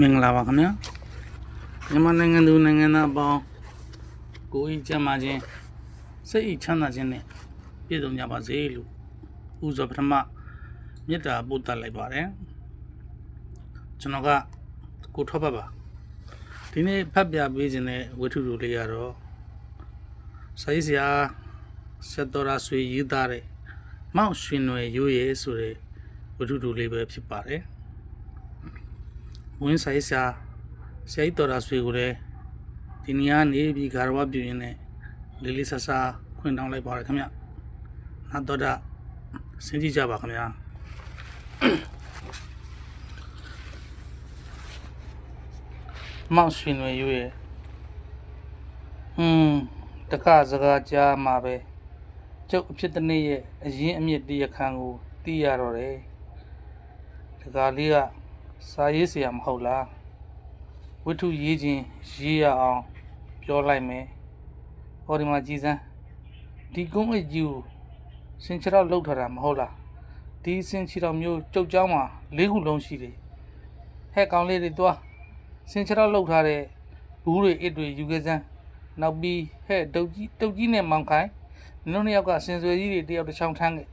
မင်္ဂလာပါခင်ဗျာမြန်မာနိုင်ငံသူနိုင်ငံသားအပေါင်းကိုယ်ဤကျမ်းမာခြင်းစိတ်ဤချမ်းသာခြင်းနဲ့ပြည့်စုံကြပါစေလို့ဥစွာပထမမေတ္တာပို့သလိုက်ပါတယ်ကျွန်တော်ကကိုထောက်ပါဒီနေ့ဖတ်ပြပေးခြင်းတဲ့ဝတ္ထုတို့လေးကတော့စာရေးဆရာဆက်တော်ရာဆွေရေးသားတဲ့မောက်ရွှင်နွယ်ရိုးရဲဆိုတဲ့ဝတ္ထုတို့လေးပဲဖြစ်ပါတယ်ဝင်းစာရေးဆရာဆရာတော်ရာဆွေကိုလည်းဒီနေရာနေပြီးဂါရဝပြုရင်းနဲ့လေးလေးဆဆခွင့်တောင်းလိုက်ပါရခင်ဗျနာတော်တာစဉ်းကြည့်ကြပါခင်ဗျာမောက်ရွှင်နွယ်ရိုးရဲတခါစကားကြားမှာပဲကျုပ်အဖြစ်တနေ့ရဲ့အရင်အမြင့်တရားခံကိုသိရတော့တယ်တကားလေးကစာရေးဆရာမဟုတ်လားဝတ္ထုရေးခြင်းရေးရအောင်ပြောလိုက်မယ်ဟောဒီမှာကြည်စမ်းဒီကုန်းအိတ်ကြီးကိုစင်ချတော့လှုပ်ထားတာမဟုတ်လားဒီစင်ချတော့မျိုးကျုပ်เจ้าမှာ၄ခုလုံးရှိတယ်ဟဲ့ကောင်လေးတွေသွားစင်ချတော့လှုပ်ထားတဲ့ဘူးတွေအစ်တွေယူခဲ့စမ်းနောက်ပြီးဟဲ့တုတ်ကြီးနဲ့မောင်ခိုင်နင်တို့နှစ်ယောက်ကစင်ဆွေကြီးတွေတယောက်တစ်ချောင်းထမ်းခဲ့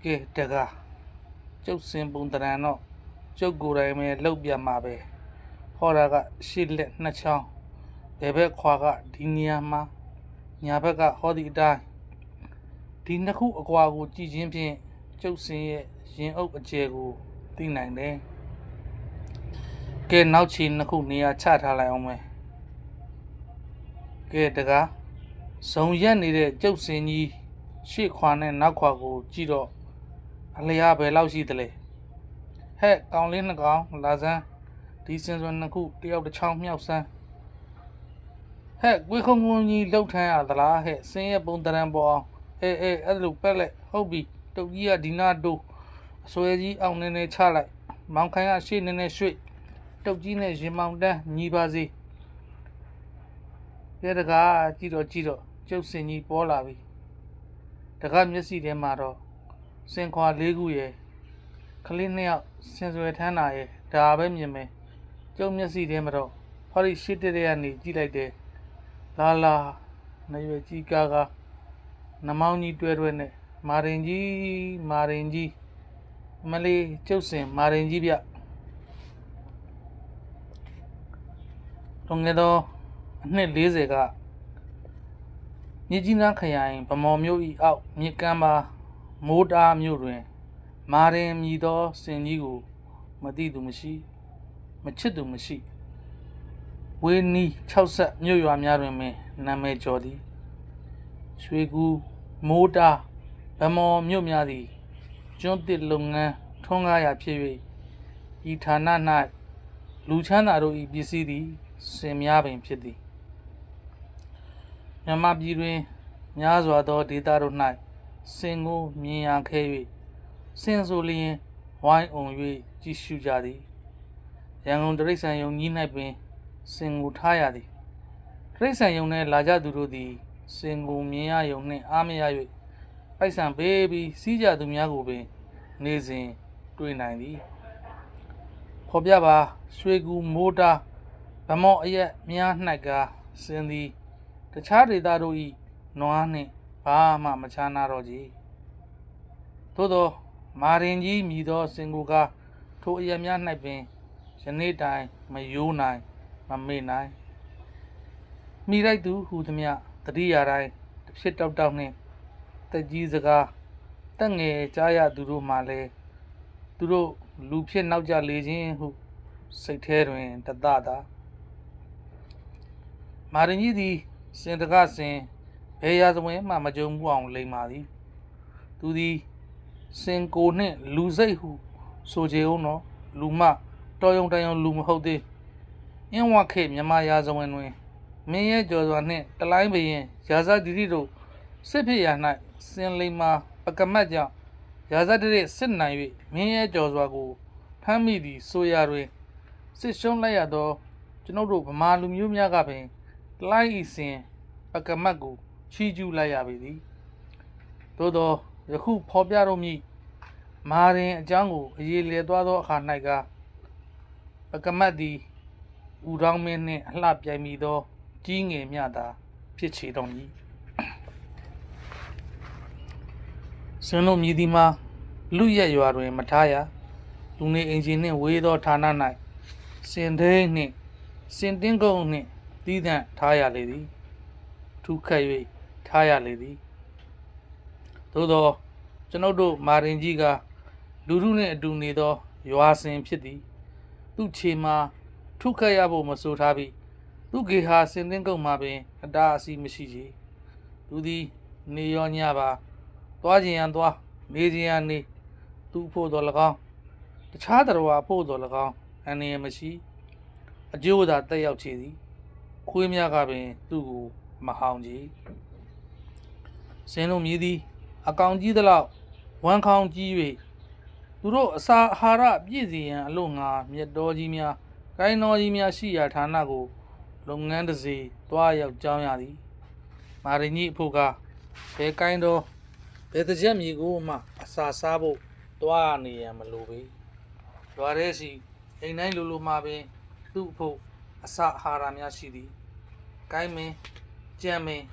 ကဲတကားကျုပ်စင်ပုံတရံတော့ကျုပ်ကိုယ်တိုင်ပဲလှုပ်ပြမှာပဲဟောတာကရှေ့လက်နှစ်ချောင်းဘယ်ဘက်ခွာကဒီနေရာမှာညာဘက်ကဟောဒီအတိုင်းဒီနှစ်ခုအကွာကိုကြည့်ချင်းဖြင့်ကျုပ်စင်ရဲ့ရင်အုပ်အကျယ်ကိုသိနိုင်တယ်ကဲနောက်ချီနှစ်ခုနေရာချထားလိုက်အောင်မယ်ကဲတကားဇုံရက်နေတဲ့ကျုပ်စင်ကြီးရှေ့ခွာနဲ့နောက်ခွာကိုကြည့်တော့အလျားဘယ်လောက်ရှိသလဲဟဲ့ကောင်လေးနှစ်ကောင်လာစမ်းဒီစင်စွန်နှစ်ခုတယောက်တစ်ချောင်းမြောက်စမ်းဟဲ့ကွေးခုံခုံကြီးလှုပ်ထမ်းရသလားဟဲ့စင်ရဲ့ပုံတရံပေါ်အောင်အဲ့လိုပက်လက်ဟုတ်ပြီတုတ်ကြီးကဒီနာတိုးအစွဲကြီးအောင်နေနေချလိုက်မောင်ခိုင်ကရှေ့နေနေရွှေ့တုတ်ကြီးနဲ့ရင်မောင်တန်းညီပါစေကဲတကားကြည့်တော့ကျုပ်စင်ကြီးပေါ်လာပြီတကားမျက်စိထဲမှာတော့စင်ခွာ၄ခုရဲ့ကလေးနှစ်ယောက်စင်ဆွဲထမ်းတာရဲ့ဒါပဲမြင်မယ်ကျုပ်မျက်စိထဲမှာတော့ဟောဒီရှစ်တဲ့ကနေကြည့်လိုက်တယ်လာနရွယ်ကြီးကားနမောင်းကြီးတွဲနဲ့မာရင်ကြီးအမလေးကျုပ်စင်မာရင်ကြီးဗျလွန်ခဲ့သောအနှစ်40ကမြစ်ကြီးနားခရိုင်ဗမော်မြို့၏အောက်မြစ်ကမ်းပါမိုးတားမြို့တွင်မာရင်မြည်သောစင်ကြီးကိုမသိသူမရှိမချစ်သူမရှိဝေနီ60မြို့ရွာများတွင်ပင်နာမည်ကျော်သည်ရွှေကူမိုးတားဗမော်မြို့များသည်ကျွန်းတစ်လုပ်ငန်းထွန်းကားရာဖြစ်၍ဤဌာန၌လူချမ်းသာတို့၏ပစ္စည်းသည်စင်များပင်ဖြစ်သည်မြန်မာပြည်တွင်များစွာသောဒေသတို့၌စင်ကိုမြင်ရခဲ့၍စင်ဆိုလျင်ဝိုင်းအုံ၍ကြည့်ရှုကြသည်ရန်ကုန်တရိษံယုံကြီး၌ပင်စင်ကိုထားရသည်တရိษံယုံနှင့်လာကြသူတို့သည်စင်ကိုမြင်ရယုံနှင့်အားမရ၍ပိုက်ဆံပေးပြီးစီးကြသူများကိုပင်နေစဉ်တွေ့နိုင်သည်ဖော်ပြပါရွှေကူမိုးတားဗမော်အရက်များ၌ကစင်သည်တခြားဒေသတို့၏နွားနှင့်ဘာမှမခြားနာတော့ကြသို့သောမာရင်ကြီးမြည်သောစင်ကိုကထိုအရက်များ၌ပင်ယနေ့တိုင်မယိုးနိုင်မမေ့နိုင်မိလိုက်သူဟူသည်မြတတိယတိုင်းတစ်ဖြစ်တောက်နှင့်တက်ကြီးစကားတက်ငယ်ကြားရသူတို့မှလည်းသူတို့လူဖြစ်နောက်ကြလေခြင်းဟုစိတ်ထဲတွင်တသသာမာရင်ကြီးသည်စင်တကစင်ဘယ်ရာဇဝင်မှမကြုံမှုအောင်လိမ္မာသည်သူသည်စင်ကိုနှင့်လူစိတ်ဟုဆိုကြအောင်တော့လူမတော်ယုံတန်ယုံလူမဟုတ်သေးအင်းဝခေမြမရာဇဝင်တွင်မင်းရဲ့ကြော်စွာနှင့်တလိုင်းဘရင်ရာဇတိတိတို့စစ်ဖြစ်ရာ၌စင်လိမ္မာပကမတ်ကြောင့်ရာဇတိတိစစ်နိုင်၍မင်းရဲ့ကြော်စွာကိုဖမ်းမိသည်ဆိုရာတွင်စစ်ရှုံးလိုက်ရသောကျွန်ုပ်တို့ဗမာလူမျိုးများကပင်တလိုင်းဤစင်ပကမတ်ကိုချီးကျူးလိုက်ရပေသည်သို့သောယခုဖော်ပြတော့မည်မာရင်အကြောင်းကိုအရေးလေသွားသောအခါ၌က ပကမတ်သည်ဦးတောင်းမင်းနှင့်အလှပြိုင်မိသောကြီးငယ်မြသာဖြစ်ချေတော်မူစင်တို့မြည်သည်မှာလူရက်ရွာတွင်မထားရလူနေအင်ဂျင်နှင့်ဝေးသောဌာန၌စင်သိန်းနှင့်စင်တင်းကုန်းနှင့်တည်သန့်ထားရလေသည်ထူးခတ်၍ထားရလေသည်သို့သောကျွန်ုပ်တို့မာရင်ကြီးကလူထုနှင့်အတူနေသောရွာစင်ဖြစ်သည်သူခြေမှာထုခတ်ရဖို့မဆိုထားပြီးသူဂေဟာစင်တင်းကုန်းမှာပင်အတားအဆီးမရှိချေသူသည်နေရောညပါသွားခြင်းရန်သွားနေခြင်းရန်နေသူဖို့တော်၎င်းတခြားတော်ဖို့တော်၎င်းအန္တရာယ်မရှိအကျိုးသာတက်ရောက်ချေသည်ခွေးများကပင်သူ့ကိုမဟောင်ချေစင်တို့မြည်သည်အကောင်ကြီးသလောက်ဝမ်းခေါင်းကြီး၍သူတို့အစာအာဟာရပြည့်စည်ရန်အလို့ငါမြတ်တော်ကြီးများကိုင်းတော်ကြီးများရှိရာဌာနကိုလုပ်ငန်းတစ်စီတွားရောက်ကြောင်းရသည်မာရင်ကြီးအဖို့ကဘယ်ကိုင်းတော်ဘယ်တစ်ချက်မြေကိုမှအစာစားဖို့တွားနေရန်မလိုပေရွာထဲစီအိမ်တိုင်းလိုမှပင်သူ့အဖို့အစာအာဟာရများရှိသည်ကိုင်းမင်းကြံမင်း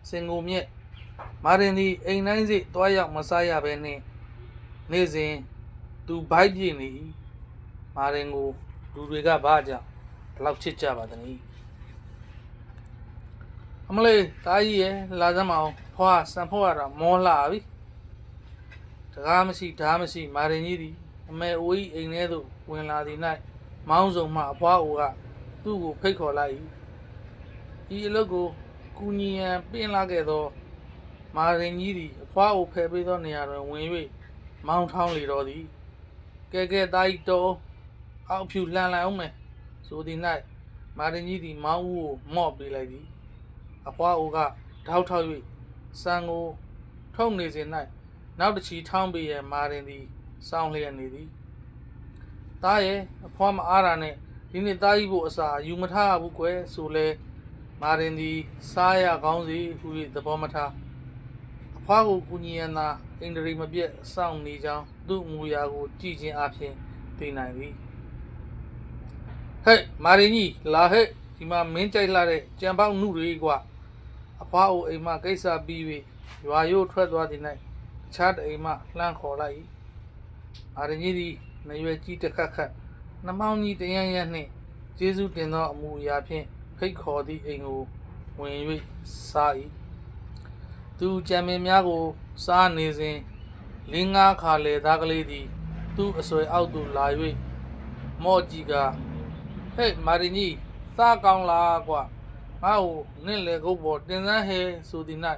စင်ကိုမြက်မာရင်သည်အိမ်တိုင်းစီတွားရောက်မစားရဘဲနှင့်နေ့စဉ်သူဘိုက်ပြည့်နေ၏မာရင်ကိုလူတွေကဘာကြောင့်ဘလောက်ချစ်ကြပါသနည်းအမလေးတားကြီးရဲ့လာစမ်းမအောင်ဖွာစံဖို့ရတာမောလာပြီတကားမရှိဓားမရှိမာရင်ကြီးသည်အမေအိုးကြီးအိမ်ထဲသို့ဝင်လာသည်၌မောင်းစုံမှအဖွားအိုကသူ့ကိုဖိတ်ခေါ်လိုက်၏ဤအလုပ်ကိုကူညီရန်ပင်လာခဲ့သောမာရင်ကြီးသည်အဖွားအိုဖယ်ပေးသောနေရာတွင်ဝင်၍မောင်းထောင်းလေတော်သည်ကဲကဲတားကြီးတော်အောက်ဖြူလှန်လိုက်အောင်မယ်ဆိုသည်၌မာရင်ကြီးသည်မောင်းဦးကိုမော့ပေးလိုက်သည်အဖွားအိုကထောက်ထောက်၍စံကိုထုံနေစဉ်၌နောက်တစ်ချီထောင်းပေးရမာရင်သည်စောင်းလျက်နေသည်တားရဲ့အဖွားမအားတာနဲ့ဒီနေ့တားကြီးဖို့အစာယူမထားဘူးကွယ်ဆိုလဲမာရင်သည်စားရကောင်းစီဟူ၍သဘောမထားအဖွားကိုကူညီရန်သာအင်ဒရီမပြတ်စောင့်နေကြောင်းသူ့မူရာကိုကြည့်ခြင်းအပြင်သိနိုင်သည်ဟဲ့မာရင်ကြီးလာဟဲ့ဒီမှာမင်းကြိုက်လာတဲ့ကြံပေါက်နှုတွေကွာအဖွားအိုအိမ်မှကိစ္စပြီး၍ရွာရိုးထွက်သွားသည်၌အခြားတအိမ်မှလှမ်းခေါ်လိုက်၏မာရင်ကြီးသည်နရွယ်ကြီးတစ်ခတ်ခတ်နှမောင်းကြီးတရန်ရန်နှင့်ကျေးဇူးတင်သောအမူအရာဖြင့်ဖိတ်ခေါ်သည့်အိမ်ကိုဝင်၍စား၏သူကြံမင်းများကိုစားနေစဉ်လင်းငါးခါလေသားကလေးသည်သူ့အဆွဲအောက်သို့လာ၍မော့ကြီးကဟဲ့မာရင်ကြီးစားကောင်းလားကွာငါ့ကိုနင့်လေကုတ်ပေါ်တင်စမ်းဟဲဆိုသည်၌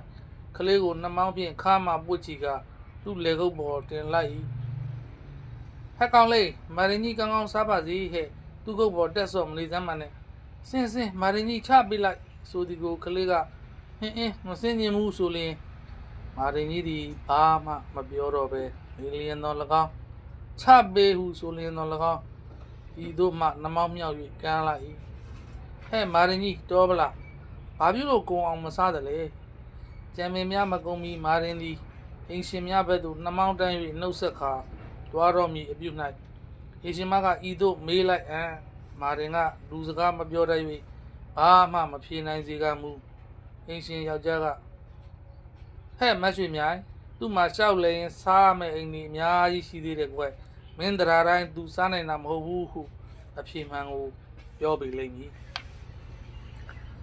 ကလေးကိုနှမောင်းဖြင့်ခါမှပွတ်ချီကသူ့လေကုတ်ပေါ်တင်လိုက်၏ဟဲ့ကောင်လေးမာရင်ကြီးကောင်းကောင်းစားပါစေဟဲ့သူ့ကုတ်ပေါ်တက်ဆော့မနေစမ်းပါနဲ့စင်မာရင်ကြီးချပေးလိုက်ဆိုသည်ကိုကလေးကဟင်းမစင်ကျင်ဘူးဆိုလျင်မာရင်ကြီးသည်ဘာမှမပြောတော့ပဲနေလျင်တော်၎င်းချပေးဟုဆိုလျင်တော်၎င်းဤသို့မှနှမောင်းမြောက်၍ကမ်းလိုက်၏ဟဲ့မာရင်ကြီးတော်ဗလားဘာဖြစ်လို့ကုံအောင်မစားတယ်လေကြံမင်းများမကုံမီမာရင်သည်အိမ်ရှင်များဘက်သို့နှမောင်းတန်း၍နှုတ်ဆက်ခါတွားတော်မူအပြု၌အိမ်ရှင်မကဤသို့မေးလိုက်မာရင်ကလူစကားမပြောတတ်၍ဘာမှမဖြေနိုင်စေကမူအိမ်ရှင်ယောက်ျားကဟဲ့မတ်ရွှေမြိုင်သူ့မှာရှောက်လဲရင်စားမယ်အိမ်ကြီးအများကြီးရှိသေးတယ်ကွယ်မင်းတရားတိုင်းသူစားနိုင်တာမဟုတ်ဘူးဟုအဖြေမှန်ကိုပြောပြလိမ့်မည်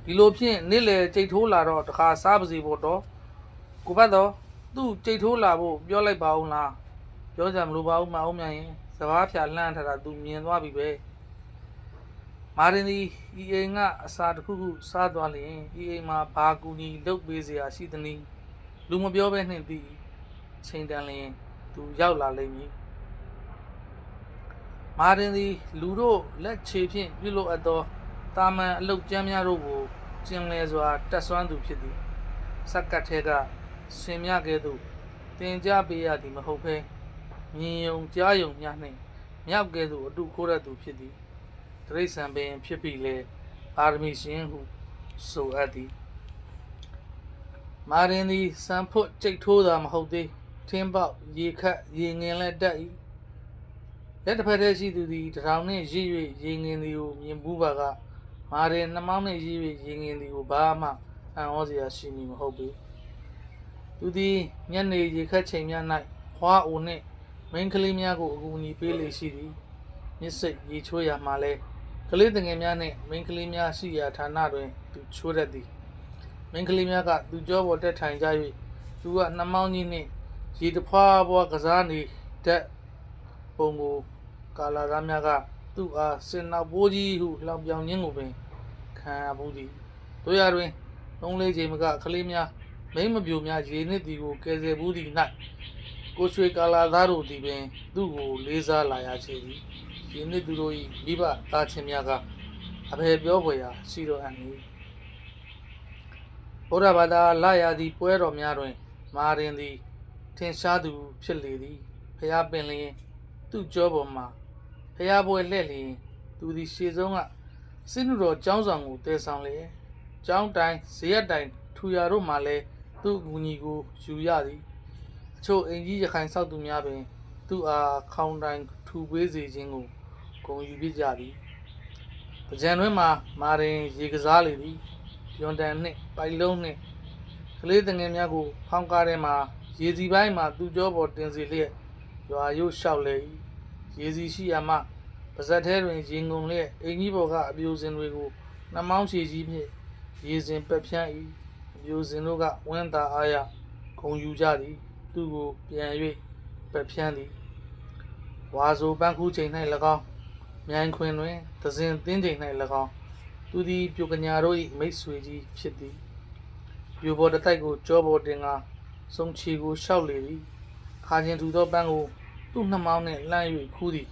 ဒီလိုဖြင့်နေ့လေကြိတ်ထိုးလာတော့တခါစားပါစီဖို့တော့ကိုဘတ်တော့သူ့ကြိတ်ထိုးလာဖို့ပြောလိုက်ပါဦးလားပြောကြမလို့ပါဦးမအောင်မြန်ရင်စကားဖြာလှမ်းထတာသူမြင်သွားပြီပဲမာရင်ဒီဤအိမ်ကအစာတစ်ခုခုစားသွားလျင်ဤအိမ်မှာဘာကူညီလုပ်ပေးစရာရှိသနည်းလူမပြောဘဲနှင့်သည်ချိန်တန်လျင်သူရောက်လာလိမ့်မည်မာရင်ဒီလူတို့လက်ခြေဖြင့်ပြုလုပ်အပ်သောတာမန်အလုတ်ကျမ်းများတို့ကိုကျင်လည်စွာတက်ဆွမ်းသူဖြစ်သည်စက္ကတ်ထဲကဆင်မြကဲ့သို့တင်ကြပေးရသည်မဟုတ်ဘဲမြင်ယုံကြားယုံများနှင့်မြောက်ကဲ့သို့အတူခိုးရသူဖြစ်သည်တိရစ္ဆာန်ပင်ဖြစ်ပြီးလေပါရမီရှင်ဟုဆိုအပ်သည်မာရင်သည်စံဖွတ်ကြိတ်ထိုးတာမဟုတ်သေးထင်းပေါက်ရေခတ်ရေငင်လက်တက်၏ လက်တစ်ဖက်တည်းရှိသူသည်တထောင်နှင့်ရည်၍ရေငင်သည်ကိုမြင်ဘူးပါကမာရင်နှမောင်းနှင့်ရည်၍ရေငင်သည်ကိုဘာမှအံ့ဩစရာရှိမည်မဟုတ်ပေသူသည်ညနေရေခတ်ချိန်များ၌ဖွားအိုနှင့်မိန်းကလေးများကိုအကူအညီပေးလေရှိသည်မြစ်စိတ်ရေချိုးရာမှလည်းကလေးတငယ်များနှင့်မိန်းကလေးများရှိရာဌာနတွင်သူချိုးတတ်သည်မိန်းကလေးများကသူကြောပေါ်တက်ထိုင်ကြ၍သူကနှမောင်းကြီးနှင့်ရေတဖွာဖွာကစားနေတတ်ပုံကိုကာလာသားများကသူ့အားစင်နောက်ပိုးကြီးဟုလောင်ပြောင်ခြင်းကိုပင်ခံရဘူးသည်တို့ရတွင်3-4ချိန်မကကလေးများမိမပြိုများရေနစ်သည်ကိုကယ်ဆယ်ဘူးသည်၌ကိုရွှေကာလာသားတို့သည်ပင်သူ့ကိုလေးစားလာရချေသည်ရေနစ်သူတို့၏မိဘသားချင်းများကအဘယ်ပြောဖွယ်ရာရှိတော်အပ်မည်ဘုရားဘာသာလာရသည့်ပွဲတော်များတွင်မာရင်သည်ထင်ရှားသူဖြစ်လေသည်ဖျားပင်လျင်သူ့ကြောပေါ်မှာဖျားပွဲလှဲ့လျင်သူသည်ရှေ့ဆုံးကစိနုတော်ကျောင်းဆောင်ကိုတည်ဆောင်လေကျောင်းတိုင်းဇေယျတိုင်ထူရာတို့မှလည်းသူ့အကူအညီကိုယူရသည်အချို့အင်ကြီးရခိုင်ဆောက်သူများပင်သူ့အားခေါင်းတိုင်းထူပေးစေခြင်းကိုဂုဏ်ယူပြကြသည်ပကြံတွင်မှာမာရင်ရေကစားလေသည်ယွန်တန်နှင့်ပိုင်လုံးနှင့်ကလေးတငယ်များကိုဖောင်းကားထဲမှာရေစီပိုင်းမှာသူ့ကြောပေါ်တင်စီလျက်ရွာရုပ်လျှောက်လေ၏ရေစီရှိရာမှပါဇက်ထဲတွင်ရေငုံလျက်အင်ကြီးပေါ်ကအပြိုစင်တွေကိုနှမောင်းချီကြီးဖြင့်ရေစင်ပက်ဖြန်း၏အပြိုစင်တို့ကဝင်းသာအားရဂုံယူကြသည်သူ့ကိုပြန်၍ပက်ဖြန်းသည်ဝါဆိုပန်းခူးချိန်၌၎င်းမြိုင်ခွင်တွင်သဇင်သင်းချိန်၌၎င်းသူသည်ပြိုကညာတို့၏မိတ်ဆွေကြီးဖြစ်သည်ပြိုပေါ်တစ်တိုက်ကိုကြောပေါ်တင်ကစုံချီကိုလျှောက်လေသည်ခါချင်းထူသောပန်းကိုသူ့နှမောင်းနှင့်လှမ်း၍ခူးသည်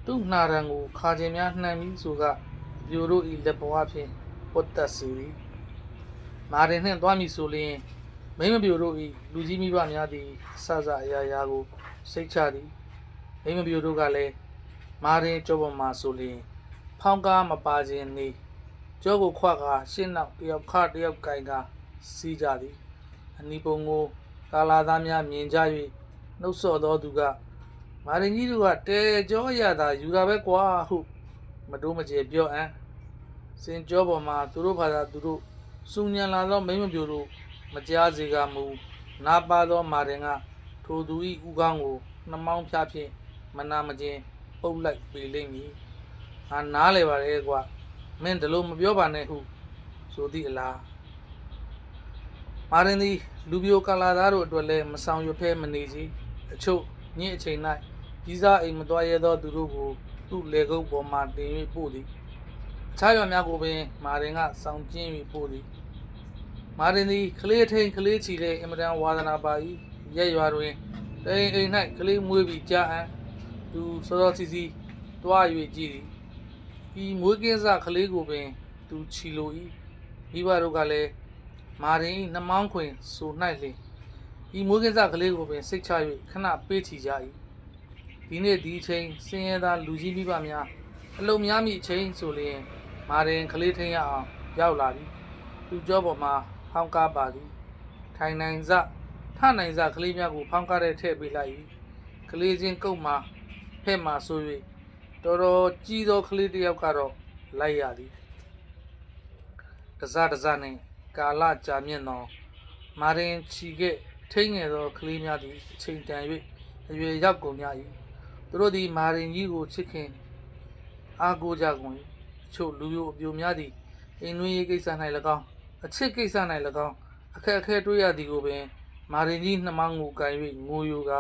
သူ့နှာရံကိုခါချင်းများနှံပြီးဆိုကပြိုတို့၏လက်ပွားဖြင့်ပွတ်တက်စေသည်မာရင်နှင့်သွားမည်ဆိုလျင်မိမပြိုတို့၏လူကြီးမိဘများသည်အဆအရာရာကိုစိတ်ချသည်မိမပြိုတို့ကလည်းမာရင်ကြောပေါ်မှာဆိုလျင်ဖောင်းကားမပါခြင်းနေကြောကိုခွကာရှင်းနောက်တယောက်ခတယောက်ကင်ကာစီးကြသည်အနီပုံကိုကာလာသားများမြင်ကြ၍နှုတ်ဆော့သောသူကမာရင်ကြီးတို့ကတဲကြောရတာယူတာပဲကွာဟုမတိုးမကျေပြောအံ့စင်ကြောပေါ်မှာသူတို့ဘာသာသူတို့စူညံလာသောမိမပြိုတို့မကြားစေကမူနာပါသောမာရင်ကထိုသူ၏ဥကောင်းကိုနှမောင်းဖြားဖြင့်မနာမကျင်ပုတ်လိုက်ပေလိမ့်မည်ငါနားလေပါလေကွာမင်းဒီလိုမပြောပါနဲ့ဟုဆိုသည့်အလားမာရင်သည်လူပြိုကာလာသားတို့အတွက်လည်းမဆောင်ရွက်ဖဲမနေစီအချို့ညစ်အချိန်၌ကြီးစားအိမ်မသွားရသောသူတို့ကိုသူ့လေကုပ်ပေါ်မှတင်၍ပို့သည်အခြားရွာများကိုပင်မာရင်ကဆောင်ကျင်း၍ပို့သည်မာရင်သည်ကလေးထိန်ကလေးချီလည်းအင်မတန်ဝါသနာပါ၏ရက်ရွာတွင်တိမ်အိမ်၌ကလေးမွေးပြီးကြာအံ့သူစောစောစီစီတွား၍ကြည့်သည်ဤမွေးကင်းစကလေးကိုပင်သူချီလို၏မိဘတို့ကလည်းမာရင်၏နှမောင်းခွင်ဆို၌လျှင်ဤမွေးကင်းစကလေးကိုပင်စိတ်ချ၍ခဏပေးချီကြ၏ဒီနေ့ဒီချိန်စင်ရသားလူကြီးမိဘများအလုံးများမိအချိန်ဆိုလျင်မာရင်ကလေးထိန်ရအောင်ရောက်လာပြီသူကြောပေါ်မှာဖောင်းကားပါသည်ထိုင်နိုင်စထနိုင်စကလေးများကိုဖောင်းကားတဲ့ထည့်ပေးလိုက်၏ကလေးချင်းကုတ်မှာဖဲ့မှာဆို၍တော်တော်ကြီးသောကလေးတစ်ယောက်ကတော့လိုက်ရသည်တစားနှင့်ကာလကြာမြင့်သောမာရင်ချီကဲ့ထိန်ငယ်သောကလေးများသည်အချိန်တန်၍အရွယ်ရောက်ကုန်ကြ၏သူတို့သည်မာရင်ကြီးကိုချစ်ခင်အားကိုးကြကုန်၏အချို့လူယိုအပြိုများသည်အိမ်တွင်းရေးကိစ္စ၌၎င်းအချစ်ကိစ္စ၌၎င်းအခက်အခဲတွေ့ရသည်ကိုပင်မာရင်ကြီးနှမောင်းကိုကန်၍ငိုယိုက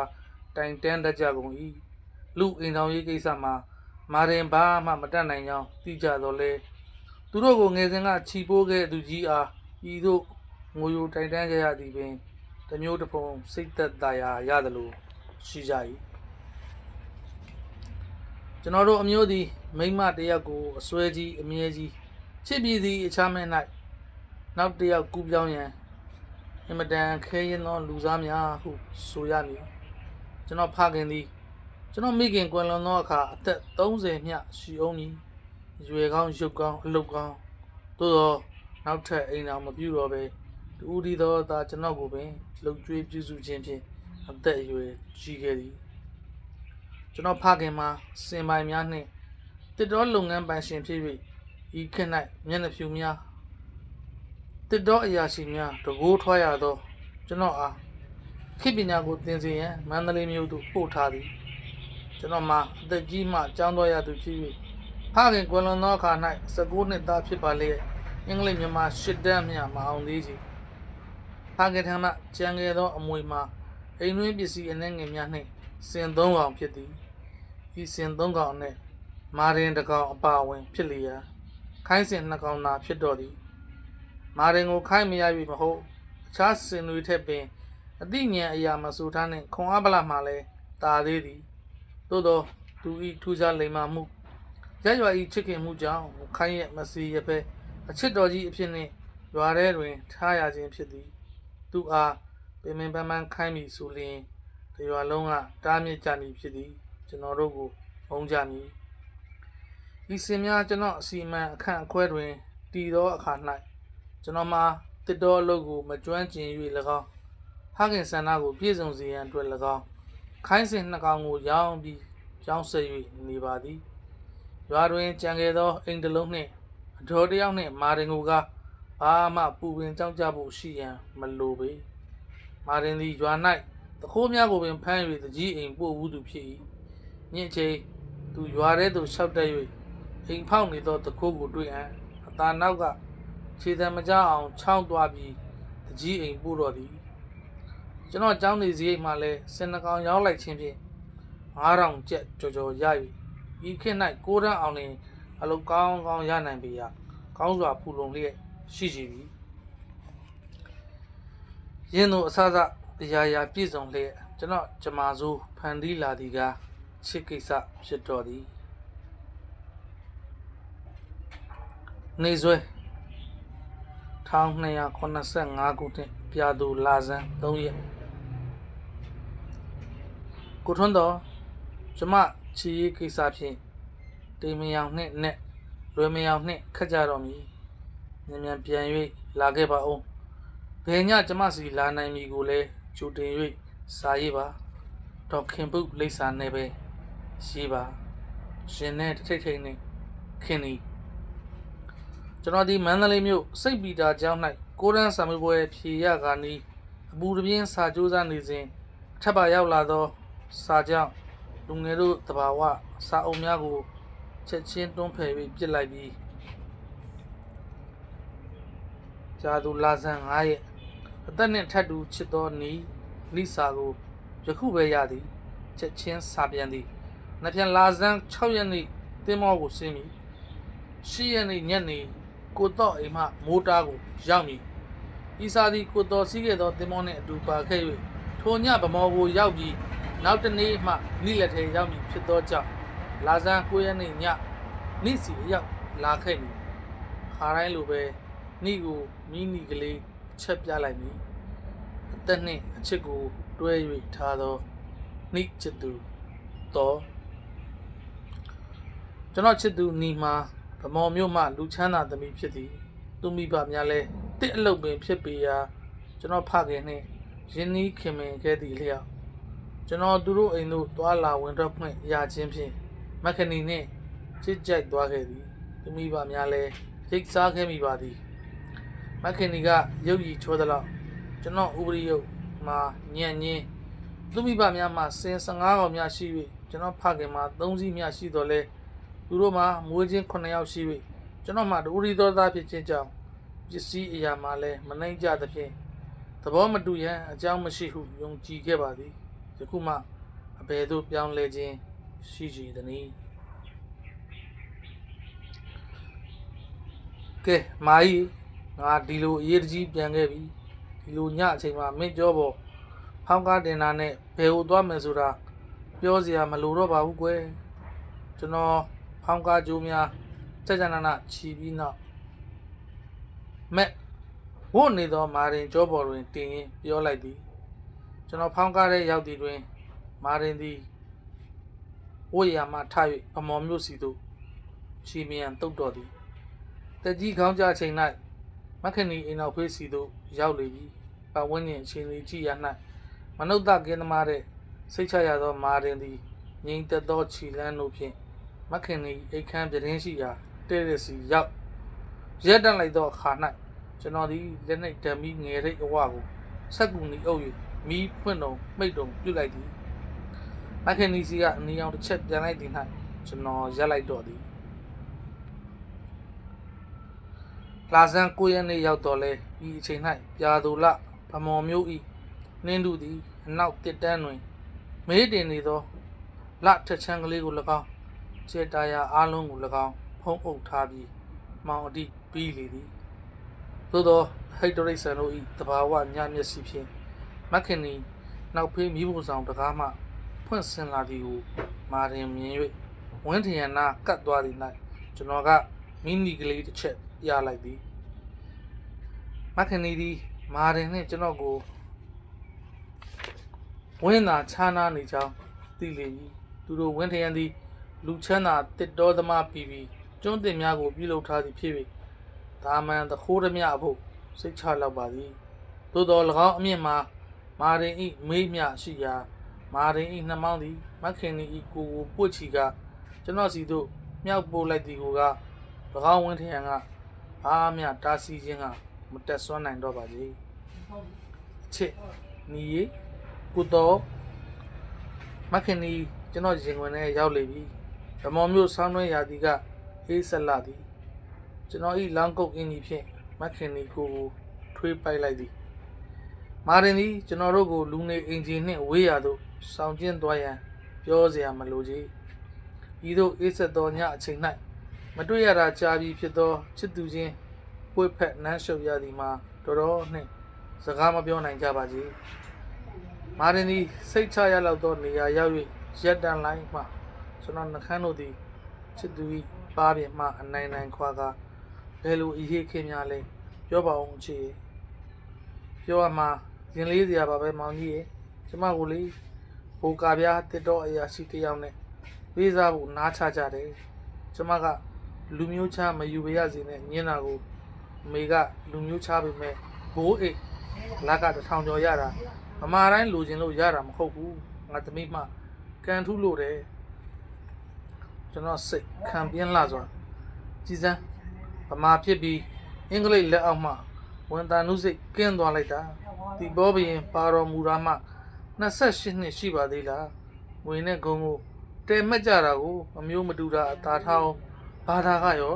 တိုင်တန်းတတ်ကြကုန်၏လူအိမ်တော်ရေးကိစ္စမှာမာရင်ဘာမှမတတ်နိုင်ကြောင်းသိကြတော့လေသူတို့ကိုငယ်စဉ်ကချီပိုးခဲ့သူကြီးအားဤသို့ငိုယိုတိုင်တန်းကြရသည်ပင်တမျိုးတစ်ဖုံစိတ်သက်သာရာရသလိုရှိကြ၏ကျွန်တော်တို့အမျိုးသည်မိမတယောက်ကိုအစွဲကြီးအမြဲကြီးချစ်ပြည်သည်အခြားမဲ့၌နောက်တယောက်ကူးပြောင်းရန်အင်မတန်ခဲရင်သောလူစားများဟုဆိုရမည်ကျွန်တော်ဖခင်သည်ကျွန်တော်မိခင်ကွယ်လွန်သောအခါအသက်30မျှရှိအောင်မည်ရွယ်ကောင်းရုပ်ကောင်းအလုပ်ကောင်းသို့သောနောက်ထပ်အိမ်တော်မပြုတော့ပဲတူဒီသောသားကျွန်တော်ကိုပင်လှုပ်ကြွေးပြုစုခြင်းဖြင့်အသက်အရွယ်ကြီးခဲ့သည် ကျွန်တော်ဖခင်မှာစင်ပိုင်များနှင့်တစ်တော်လုပ်ငန်းပိုင်ရှင်ဖြစ်၍ဤခေတ်၌မျက်နှာဖြူများတစ်တော်အရာရှိများတကိုးထွားရသောကျွန်တော်အားခေတ်ပညာကိုသင်စေရန်မန္တလေးမြို့သို့ပို့ထားသည်ကျွန်တော်မှာအသက်ကြီးမှကျောင်းတော်ရသူဖြစ်၍ဖခင်ကွယ်လွန်သောအခါ၌19နှစ်သားဖြစ်ပါလျက်အင်္ဂလိပ်မြန်မာရှစ်တန်းမြမအောင်သေးချေဖခင်ထံမှကြံခဲ့သောအမွေမှာအိမ်တွင်းပစ္စည်းအနှဲငယ်များနှင့်စင်3ကောင်ဖြစ်သည်ဤစင်3ကောင်နှင့်မာရင်1ကောင်အပါအဝင်ဖြစ်လျက်ခိုင်းစင်2ကောင်သာဖြစ်တော်သည်မာရင်ကိုခိုင်းမရ၍မဟုတ်အခြားစင်တွေထက်ပင်အသိဉာဏ်အရာမဆိုထားနှင့်ခွန်အားပလမှလည်းတာသေးသည်သို့သောသူ၏ထူးခြားလိမ္မာမှုရရွာ၏ချစ်ခင်မှုကြောင့်ခိုင်းရဲ့မစီရပဲအချစ်တော်ကြီးအဖြစ်နှင့်ရွာထဲတွင်ထားရခြင်းဖြစ်သည်သူအားပင်ပင်ပန်းပန်းခိုင်းမိဆိုလျင်တရွာလုံးကတားမြစ်ကြမည်ဖြစ်သည်ကျွန်တော်တို့ကိုမုန်းကြမည်ဤစင်များကျွန်တော်အစီအမံအခန့်အခွဲတွင်တည်သောအခါ၌ကျွန်တော်မှာတစ်တော်အလုပ်ကိုမကျွမ်းကျင်၍၎င်းဖခင်ဆန္ဒကိုပြည့်စုံစေရန်အတွက်၎င်းခိုင်းစင်2ကောင်ကိုရောင်းပြီးရောင်းဆက်၍နေပါသည်ရွာတွင်ကြံခဲ့သောအိမ်တစ်လုံးနှင့်အတော်တယောက်နှင့်မာရင်ကိုကဘာမှပူပင်ကြောက်ကြဖို့ရှိရန်မလိုပေမာရင်သည်ရွာ၌တခိုးများကိုပင်ဖမ်း၍တကြီးအိမ်ပို့ဘူးသူဖြစ်၏ညင်ချိန်သူရွာထဲသို့လျှောက်တက်၍အိမ်ဖောက်နေသောတခိုးကိုတွေ့အံ့အသာနောက်ကခြေတံမကြအောင်ချောင်းသွားပြီးတကြီးအိမ်ပို့တော်သည်ကျွန်တော်ကျောင်းနေစရိတ်မှလည်းစင်နှကောင်ရောက်လိုက်ခြင်းဖြင့်9000ကျပ်ကြော်ရ၍ဤခေတ်၌6တန်းအောင်လင်အလုပ်ကောင်းကောင်းရနိုင်ပေရကောင်းစွာဖူလုံလျက်ရှိကြပြီယင်းတို့အစအရာပြည့်စုံလျက်ကျွန်တော်ဂျမာစိုးဖန်တီးလာသည်ကချစ်ကိစ္စဖြစ်တော်သည်နေဆွဲ1285ခုနှစ်ပြာသူလာဇန်3ရက်ကိုထွန်းတော်ကျမချီရေးကိစ္စဖြင့်တိမ်မယောင်နှင့်နဲ့လွယ်မယောင်နှင့်ခက်ကြတော်မူမြန်ပြန်၍လာခဲ့ပါဦးဘယ်ညကျမစီလာနိုင်မည်ကိုလည်းကြိုတင်၍စာရေးပါဒေါခင်ပုလိပ်စာနဲ့ပဲရေးပါရှင်နဲ့ထိတ်ထိတ်နဲ့ခင်သည်ကျွန်တော်ဒီမန္တလေးမြို့စိတ်ပီတာကျောင်း၌6တန်းစာမေးပွဲဖြေရခါနီးအပူတပြင်းစာကြိုးစားနေစဉ်အထက်ပါရောက်လာသောစာကြောင့်လူငယ်တို့တဘာဝစာအုပ်များကိုချက်ချင်းတွန်းဖယ်၍ပြစ်လိုက်ပြီးကြာသူလာဇန်9ရက်အသက်နှင့်ထပ်တူချစ်သောနိစာကိုယခုပဲရသည်ချက်ချင်းစာပြန်သည်နှစ်ပြန်လာဇန်6ရက်နေ့တင်းမောကိုဆင်းပြီး10ရက်နေ့ညနေကိုတော့အိမ်မှမိုးတားကိုရောက်မည်ဤစာသည်ကိုတော်စီးခဲ့သောတင်းမောနှင့်အတူပါခဲ့၍ထိုညဗမောကိုရောက်ပြီးနောက်တနေ့မှနိလက်ထဲရောက်မည်ဖြစ်သောကြောင့်လာဇန်9ရက်နေ့ညနိစီအရောက်လာခဲ့မည်ခါတိုင်းလိုပဲနိကိုမိနီကလေးချက်ပြလိုက်မည်အသက်နှင့်အချစ်ကိုတွဲ၍ထားသောနိချစ်သူတော်ကျွန်တော်ချစ်သူနီမှာဗမော်မြို့မှလူချမ်းသာသမီးဖြစ်သည်သူမိဘများလဲတစ်အလုပ်ပင်ဖြစ်ပေရာကျွန်တော်ဖခင်နှင့်ရင်းနှီးခင်မင်ခဲ့သည့်လျောက်ကျွန်တော်သူတို့အိမ်သို့တွာလာဝင်တော့ဖွင့်ရခြင်းဖြင့်မက္ခနီနှင့်ချစ်ကြိုက်သွားခဲ့သည်သူမိဘများလဲရိတ်စားခဲ့မိပါသည်မက္ခနီကရုပ်ရည်ချောသလောက်ကျွန်တော်ဥပရိယုတ်မှာညံ့ညင်းသူမိဘများမှာစင်15ကောင်များရှိ၍ကျွန်တော်ဖခင်မှာ3စီးများရှိတော်လဲသူတို့မှာမွေးချင်း9ယောက်ရှိ၍ကျွန်တော်မှာဒူရီသောသားဖြစ်ခြင်းကြောင့်ပစ္စည်းအရာမှာလဲမနှိမ့်ကြသဖြင့်သဘောမတူရန်အကြောင်းမရှိဟုယုံကြည်ခဲ့ပါသည်ယခုမှအဘယ်သို့ပြောင်းလဲခြင်းရှိကြည်သနည်းကဲမာကြီးငါဒီလိုအရေးတကြီးပြန်ခဲ့ပြီဒီလိုညအချိန်မှာမင်းကြောပေါ်ဖောင်းကားတင်တာနဲ့ဘယ်ဟိုသွားမယ်ဆိုတာပြောစရာမလိုတော့ပါဘူးကွယ်ကျွန်တော်ဖောင်းကားကြိုးများစက်ကြနာနာချီပြီးနောက်မက်ဝတ်နေသောမာရင်ကြောပေါ်တွင်တင်ရင်ပြောလိုက်သည်ကျွန်တော်ဖောင်းကားတဲ့ရောက်သည်တွင်မာရင်သည်ဝတ်ရမှထ၍အမော်မျိုးစီသို့ချီမြန်တုတ်တော်သည်တကြီးခေါင်းကြချိန်၌မက္ခနီအိမ်တော်ဖေးစီသို့ရောက်လေပြီပတ်ဝန်းကျင်အချိန်လေးကြည့်ရ၌မနုဿကင်းသမားတဲ့စိတ်ချရသောမာရင်သည် ငိမ့်သက်သောခြီလန်းတို့ဖြင့်မခင်နီအိတ်ခမ်းပြတင်းရှိရာတဲ့ရစီရောက်ရက်တက်လိုက်သောအခါ၌ကျွန်တော်သည်လက်နှိပ်ဓမ္မီငယ်ရိတ်အဝကိုဆက်ကူနီအုပ်၍မီးဖွင့်တော်မိတ်တော်ပြုတ်လိုက်သည်မခင်နီစီကအနီအောင်တစ်ချက်ပြန်လိုက်သည်၌ကျွန်တော်ရက်လိုက်တော့သည်လာဇန်9ရက်နေ့ရောက်တော့လဲဤအချိန်၌ပြာသူလဗမော်မျိုးဤနှင်းတို့သည်အနောက်တစ်တန်းတွင်မေးတင်နေသောလထက်ချမ်းကလေးကို၎င်းခြေတာယာအားလုံးကို၎င်းဖုံးအုပ်ထားပြီးမောင်အတိပြီးလေသည်သို့သောဟိတ်တရိတ်ဆန်တို့ဤတဘာဝညမျက်စိဖြင့်မခင်နီနောက်ဖေးမိဖို့ဆောင်တကားမှဖွင့်ဆင်လာသည်ကိုမာရင်မြင်၍ဝင်းထရန်နာကတ်သွားသည်၌ကျွန်တော်ကမိနီကလေးတစ်ချက်ပြလိုက်သည်မခင်နီသည်မာရင်နှင့်ကျွန်တော်ကိုဝင်းသာခြားနာနေကြောင်းသိလေပြီသူတို့ဝင်းထရန်သည်လူချမ်းသာတစ်တော်သမားပြီးပြီးကျွန်းတင်များကိုပြုလုပ်ထားသည်ဖြစ်၍ဒါမှန်သခိုးသမျှအဖို့စိတ်ချလောက်ပါသည်သို့တော်၎င်းအမြင့်မှာမာရင်ဤမေးမြရှိရာမာရင်ဤနှမောင်းသည်မခင်နီဤကိုပွတ်ချီကကျွန်တော်စီတို့မြောက်ပို့လိုက်သည်ကိုက၎င်းဝင်းထရန်ကအားမြတားဆီးခြင်းကမတက်ဆွမ်းနိုင်တော့ပါစေအချစ်နီရီကုတော်မခင်နီကျွန်တော်ရင်ဝင်နဲ့ရောက်လေပြီဓမော်မျိုးဆောင်းတွင်းရာသီကအေးဆက်လာသည်ကျွန်တော်ဤလောင်းကုတ်အင်းကြီးဖြင့်မခင်နီကိုထွေးပိုက်လိုက်သည်မာရင်သည်ကျွန်တော်တို့ကိုလူနေအင်ဂျင်နှင့်ဝေးရာသို့ဆောင်ကျင်းသွားရန်ပြောเสียမလိုကြီးဤသို့အေးဆက်သောညအချိန်၌မတွေ့ရတာကြာပြီဖြစ်သောချစ်သူချင်းပွေဖက်နန်းရှုပ်ရသည်မှာတော်တော်နှင့်စကားမပြောနိုင်ကြပါစေမာရင်သည်စိတ်ချရလောက်သောနေရာရောက်၍ရက်တန်လိုက်မှကျွန်တော်နှခမ်းတို့သည်ချစ်သူ၏ပါပြင်မှအနိုင်နိုင်ခွာကာဘယ်လိုအရေးခင်များလဲပြောပါအောင်ချေပြောရမှာရင်လေးစရာပါပဲမောင်ကြီးရေကျမကိုလေဘိုကာပြားတစ်တော့အရာရှိတစ်ယောက်နဲ့ပေးစားဖို့နားချကြတယ်ကျမကလူမျိုးချမယူပါရစေနဲ့ညင်းတာကိုအမေကလူမျိုးချပေမဲ့ဘိုးအိတ်လက်က1000ကျော်ရတာမမတိုင်းလိုချင်လို့ရတာမဟုတ်ဘူးငါသမီးမှကန်ထုလို့တယ်ကျွန်တော်စိတ်ခံပြင်းလာစွာကြည်စမ်းဗမာဖြစ်ပြီးအင်္ဂလိပ်လက်အောက်မှဝန်တန်နုစိတ်ကင်းသွားလိုက်တာဒီဘောဘရင်ပါတော်မူရာမှ28နှစ်ရှိပါသေးလားငွေနဲ့ဂုံကိုတဲမက်ကြတာကိုအမျိုးမတူတာအသာထားအောင်ဘာသာကရော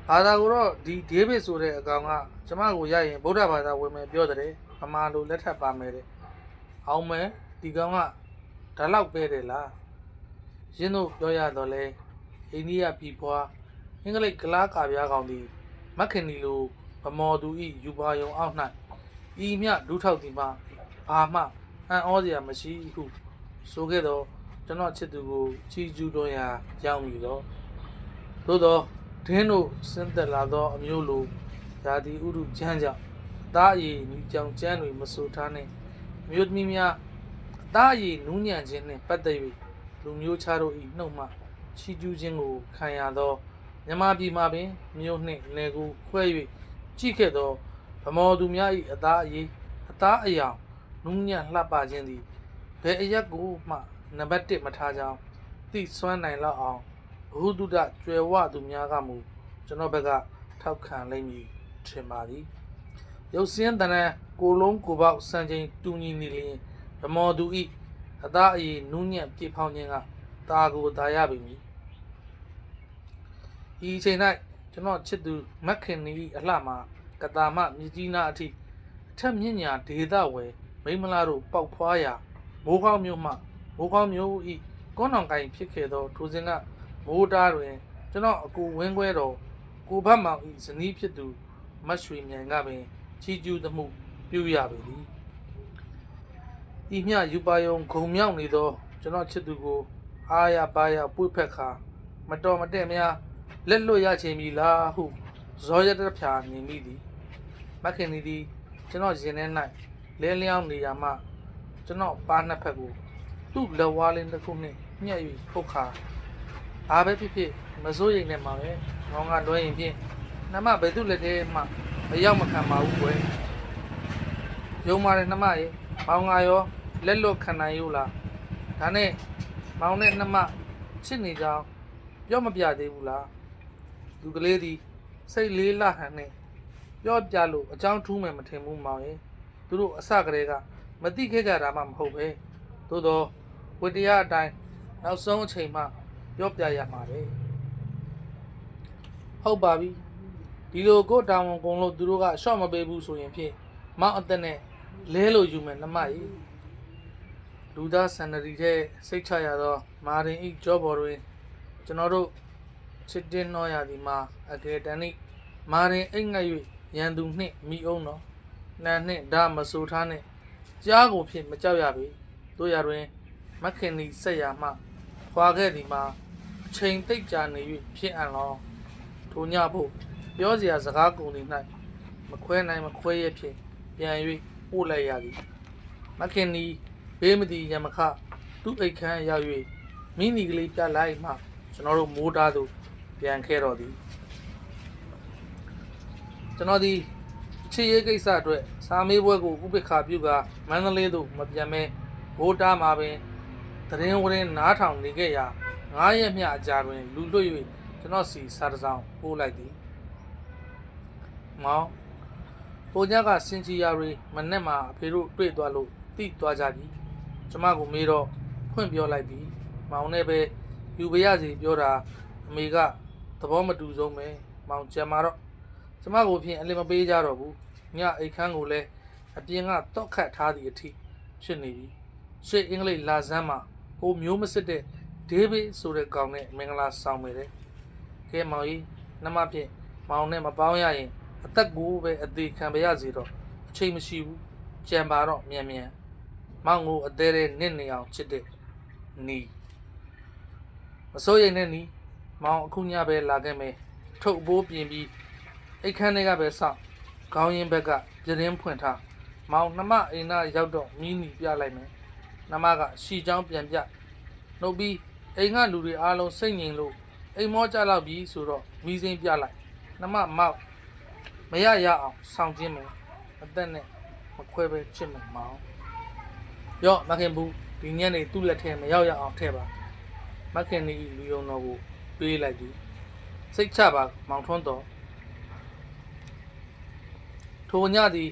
ဘာသာကိုတော့ဒီဒေးဗစ်ဆိုတဲ့အကောင်ကကျမကိုရရင်ဗုဒ္ဓဘာသာဝင်မယ်ပြောတယ်ဗမာလိုလက်ထပ်ပါမယ်တဲ့အောင်မယ်ဒီကောင်ကဒါလောက်ပဲတယ်လားရင်းတို့ပြောရတော့လဲအိန္ဒိယပြည်ဖွားအင်္ဂလိပ်ကလားကာပြားကောင်သည်မခင်နီလိုဗမော်သူဤယူပါယုံအောက်၌ဤမြဒူးထောက်သည်မှာဘာမှအံ့ဩစရာမရှိဟုဆိုခဲ့တော့ကျွန်တော်ချစ်သူကိုချီကျူးတော်ရာရောက်ပြီတော့သို့တော့ဒင်းတို့ဆင်းသက်လာသောအမျိုးလိုရာသီဥတုချမ်းကြောင့်သားအည်မိကြောင်ကျန်းတွေမဆိုထားနဲ့မြို့သမီးများသားအည်နူးညံ့ခြင်းနှင့်ပတ်သက်၍လူမျိုးခြားတို့၏နှုတ်မှချီကျူးခြင်းကိုခံရသောမြမပြည်မှာပင်မြို့နှင့်နယ်ကိုခွဲ၍ကြည့်ခဲ့သောဗမော်သူများ၏အသားအယောင်နူးညံ့လှပခြင်းသည်ဘယ်အရက်ကိုမှနံပါတ်1မထားကြောင်းသိစွမ်းနိုင်လောက်အောင်ဘုဒ္ဓကျွယ်ဝသူများကမူကျွန်တော်ဘက်ကထောက်ခံလိမ့်မည်ထင်ပါသည်ရုပ်စင်းတန်ကိုလုံးကိုပေါက်စံချိန်တူညီနေလျင်ဗမော်သူ၏အသားအည်နူးညံ့ပြည့်ဖောင်းခြင်းကတာကိုတာရပြီမည်ဤချိန်၌ကျွန်တော်ချစ်သူမက်ခင်နီအလှမှာကတာမမြကြီးနာအထိအထက်မြင့်ညာဒေသဝယ်မိမလာတို့ပေါက်ဖွားရာမိုးကောင်းမျိုးမှမိုးကောင်းမျိုးဤကွန်းတော်ကိုင်ဖြစ်ခဲ့သောထိုစဉ်ကမိုးတားတွင်ကျွန်တော်အကူဝင်းခွဲတော်ကိုဘတ်မောင်ဤဇနီးဖြစ်သူမတ်ရွှေမြန်ကပင်ချီကျူးသမှုပြုရပေသည်ဤမြယူပါယုံဂုံမြောက်နေသောကျွန်တော်ချစ်သူကိုအားရပါရပွေ့ဖက်ခါမတော်မတဲ့များလက်လွတ်ရချင်ပြီလားဟုဇောရတဖြာနေမိသည်မခင်နီသည်ကျွန်တော်ရင်ထဲ၌လဲလျောင်းနေရမှကျွန်တော်ပါနှစ်ဖက်ကိုသူ့လက်ဝါးလေးတစ်ခုနှင့်ညှက်၍ပုတ်ခါအားပဲဖြစ်ဖြစ်မစိုးရိမ်နဲ့မှာပဲငေါငါလွှဲရင်ဖြင့်နှမဘယ်သူလက်ထဲမှမရောက်မခံပါဘူးကွယ်ယုံမာတဲ့နှမရေမောင်ငါရောလက်လွတ်ခံနိုင်ယူလားဒါနဲ့ မောင်နဲ့နှမချစ်နေကြောင်းပြောမပြသေးဘူးလားလူကလေးသည်စိတ်လေးလှဟန်နဲ့ပြောပြလို့အကြောင်းထူးမယ်မထင်ဘူးမောင်ရဲ့သူတို့အစကတည်းကမသိခဲ့ကြတာမှမဟုတ်ပဲသို့တော့ဝတ္တရားအတိုင်းနောက်ဆုံးအချိန်မှပြောပြရမှာပဲဟုတ်ပါပြီဒီလိုကိုတောင်ဝန်ကုန်လို့သူတို့ကရှော့မပေးဘူးဆိုရင်ဖြင့်မောင်အသက်နဲ့လဲလို့ယူမယ်နှမကြီးလူသားစန္ဒရီတဲ့စိတ်ချရသောမာရင်ဤကြောပေါ်တွင်ကျွန်တော်တို့ချစ်တင်တော်ရသည်မှာအကယ်တမ်းမာရင်အိတ်ငတ်၍ရန်သူနှင့်မိအောင်တော်နှံနှင့်ဓာမဆူထားနှင့်ကြားကိုဖြင့်မကြောက်ရပေတို့ရတွင်မခင်နီဆက်ရမှခွာခဲ့သည်မှာအချိန်တိတ်ကြာနေ၍ဖြစ်အံ့လောထိုညဖို့ပြောစရာစကားကုန်နေ၌မခွဲနိုင်မခွဲရဖြင့်ပြန်၍ပို့လိုက်ရသည်မခင်နီဘေးမသည်ရမခသူ့အိတ်ခမ်းရောက်၍မိနီကလေးပြလိုက်မှကျွန်တော်တို့မိုးသားသို့ပြန်ခဲ့တော်သည်ကျွန်တော်ဒီချစ်ရေးကိစ္စအတွက်စာမေးပွဲကိုဥပ္ပခါပြုကာမန္တလေးသို့မပြန်မဲဘိုးတားမှာပင်သတင်းဝရင်နားထောင်နေခဲ့ရာ9ရက်မြအကြာတွင်လူလွတ်၍ကျွန်တော်စီစာတစောင်းပို့လိုက်သည်မောင်ဘိုးညကစင်ချီယာရီမနဲ့မှာအဖေတို့တွေ့သွားလို့တိသွားကြပြီကျမကိုမေးတော့ဖွင့်ပြောလိုက်ပြီမောင်နဲ့ပဲယူပရစီပြောတာအမေကသဘောမတူဆုံးပဲမောင်ကြံမာတော့ကျမကိုဖြင့်အလင်မပေးကြတော့ဘူးညအိတ်ခမ်းကိုလည်းအပြင်ကတော့ခတ်ထားသည့်အထိဖြစ်နေပြီရှေ့အင်္ဂလိပ်လာဇန်းမှာဟိုမျိုးမစစ်တဲ့ဒေးဗစ်ဆိုတဲ့ကောင်နဲ့မင်္ဂလာဆောင်နေတယ်ကဲမောင်ကြီးနှမဖြင့်မောင်နဲ့မပေါင်းရရင်အသက်ကိုပဲအသေးခံပါရစေတော့အချိန်မရှိဘူးကြံပါတော့မြန်မြန်မောင်ကိုအသေးသေးနစ်နေအောင်ချစ်တဲ့နီမစိုးရိမ်နဲ့နီမောင်အခုညပဲလာခဲ့မယ်ထုတ်ဘိုးပြင်ပြီးအိတ်ခမ်းတွေကပဲစောင့်ခေါင်းရင်းဘက်ကပြတင်းဖွင့်ထားမောင်နှမအိမ်သားရောက်တော့မီးနီပြလိုက်မယ်နှမကရှီချောင်းပြန်ပြနှုတ်ပြီးအိမ်ကလူတွေအားလုံးစိတ်ငြိမ်လို့အိမ်မောကြလောက်ပြီဆိုတော့မီးစိမ်းပြလိုက်နှမမောက်မရရအောင်ဆောင်ကျင်းမယ်အသက်နဲ့မခွဲပဲချစ်မယ်မောင်ရော့မခင်ဘူးဒီညနေသူ့လက်ထဲမရောက်ရအောင်ထဲပါမခင်နီလူယုံတော်ကိုပေးလိုက်သည်စိတ်ချပါမောင်ထွန်းတော်ထိုညသည်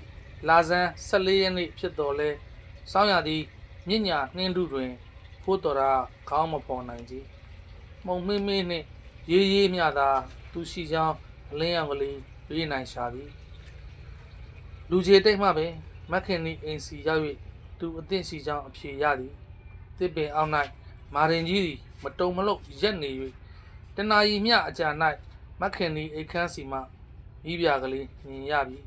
လာဇန်14ရက်နေ့ဖြစ်တော်လဲစောင်းရသည်မြင့်ညာနှင်းထုတွင်ဖိုးတော်ရာခေါင်းမပေါ်နိုင်ကြီးမုံမေးမေးနှင့်ရေးရေးမြသာသူရှိချောင်းအလင်းရောင်ကလေးပြေးနိုင်ရှာသည်လူကြီးတိတ်မှပင်မခင်နီအိမ်စီရောက်၍သူအသင့်ရှိချောင်းအဖြေရသည်တစ်ပင်အောက်၌မာရင်ကြီးသည်မတုံမလို့ရက်နေ၍တနာရီမြအကြာ၌မခင်နီအိတ်ခမ်းစီမှမိပြကလေးမြင်ရပြီ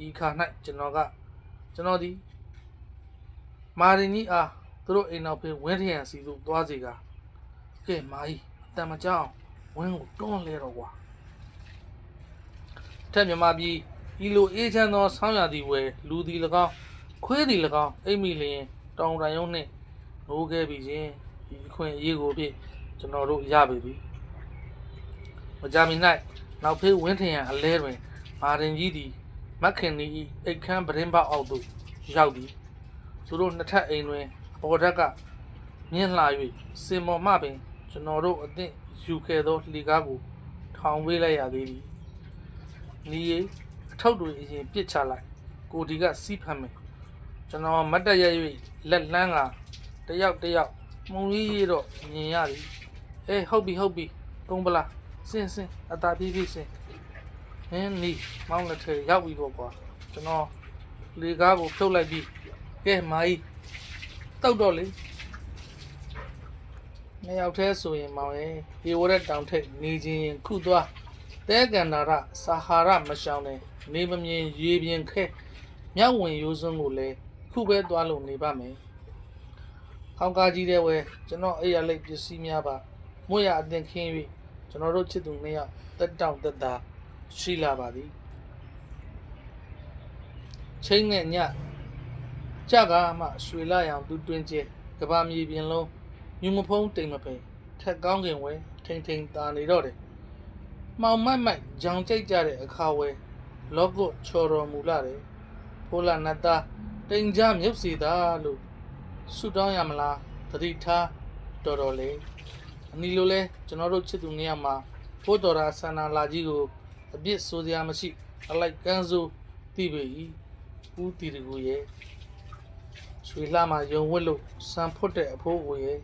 ဤခါ၌ကျွန်တော်သည်မာရင်ကြီးအားသူတို့အိမ်နောက်ဖေးဝင်းထရန်စီသို့သွားစေကကဲမာကြီးအတန်မကြောက်ဝင်းကိုတွန်းလဲတော့ကွာထက်မြမပြီးဤလိုအေးချမ်းသောဆောင်းရာသီဝယ်လူသည်၎င်းခွေးသည်၎င်းအိမ်မိလျင်တောင်တန်ရုံးနှင့်နိုးခဲ့ပြီချင်းဤခွင့်ရေးကိုဖြင့်ကျွန်တော်တို့ရပြီမကြမီ၌နောက်ဖေးဝင်းထရန်အလဲတွင်မာရင်ကြီးသည်မခင်နီ၏အိတ်ခမ်းပရင်းပေါအောက်သို့ရောက်သည်သူတို့နှစ်ထပ်အိမ်တွင်အပေါ်ထက်ကမြင့်လာ၍စင်မော်မှပင်ကျွန်တော်တို့အသင့်ယူခဲ့သောလှေကားကိုထောင်ဝေးလိုက်ရသေးသည်နီးအထုပ်တွေအရင်ပစ်ချလိုက်ကိုဒီကစီးဖမ်းမယ်ကျွန်တော်မတ်တက်ရ၍လက်လန်းကတယောက်မှုံကြီးတော့မြင်ရသည်အေးဟုတ်ပြီသုံးပလားစင်အသာပြေးစင်ဟင်းနီးမောင်းလက်ထဲရောက်ပြီပေါ့ကွာကျွန်တော်လေကားကိုဖြုတ်လိုက်ပြီးကဲမာကြီးတောက်တော့လေနှစ်ယောက်တည်းဆိုရင်မောင်ရဲ့ရေဝရက်တောင်ထိပ်နေချင်းရင်ခုသွားတဲကန်နာရစာဟာရမရှောင်းနဲ့နေမမြင်ရေပြင်ခဲမြောက်ဝင်ရိုးစွန်းကိုလည်းခုပဲသွားလို့နေပါမယ်။ဟောင်းကားကြီးတဲ့ဝဲကျွန်တော်အိရလိတ်ပစ္စည်းများပါမွေရအသင်ခင်း၍ကျွန်တော်တို့ချစ်သူနှစ်ယောက်တက်တောင့်တက်တာရှိလာပါသည်။ချိန်နဲ့ညကြကားမှရွှေလာရောင်သူတွင်ကျဲကဘာမြေပြင်လုံးမြူမဖုံးတိမ်မပင်ထက်ကောင်းခင်ဝဲထိန်တာနေတော့တယ်မောင်မိုက်ကြောင်ကြိတ်ကြတဲ့အခါဝဲလောကုတ်ချော်တော်မူလာတယ်ဖိုးလာနတ်သားတိမ်ကြမြုပ်စီသားလို့ဆူတောင်းရမလားသတိထား တော်တော်လေးအနီလိုလဲကျွန်တော်တို့ချစ်သူနှစ်ယောက်မှာဖို့တော်တာဆန္ဒလာကြီးကိုအပြစ်ဆိုစရာမရှိအလိုက်ကန်းစိုးသိပေ၏ဦးတီတကူရဲ့ရွှေလှမှာယုံဝတ်လို့စံဖွတ်တဲ့အဖိုးကိုရဲ့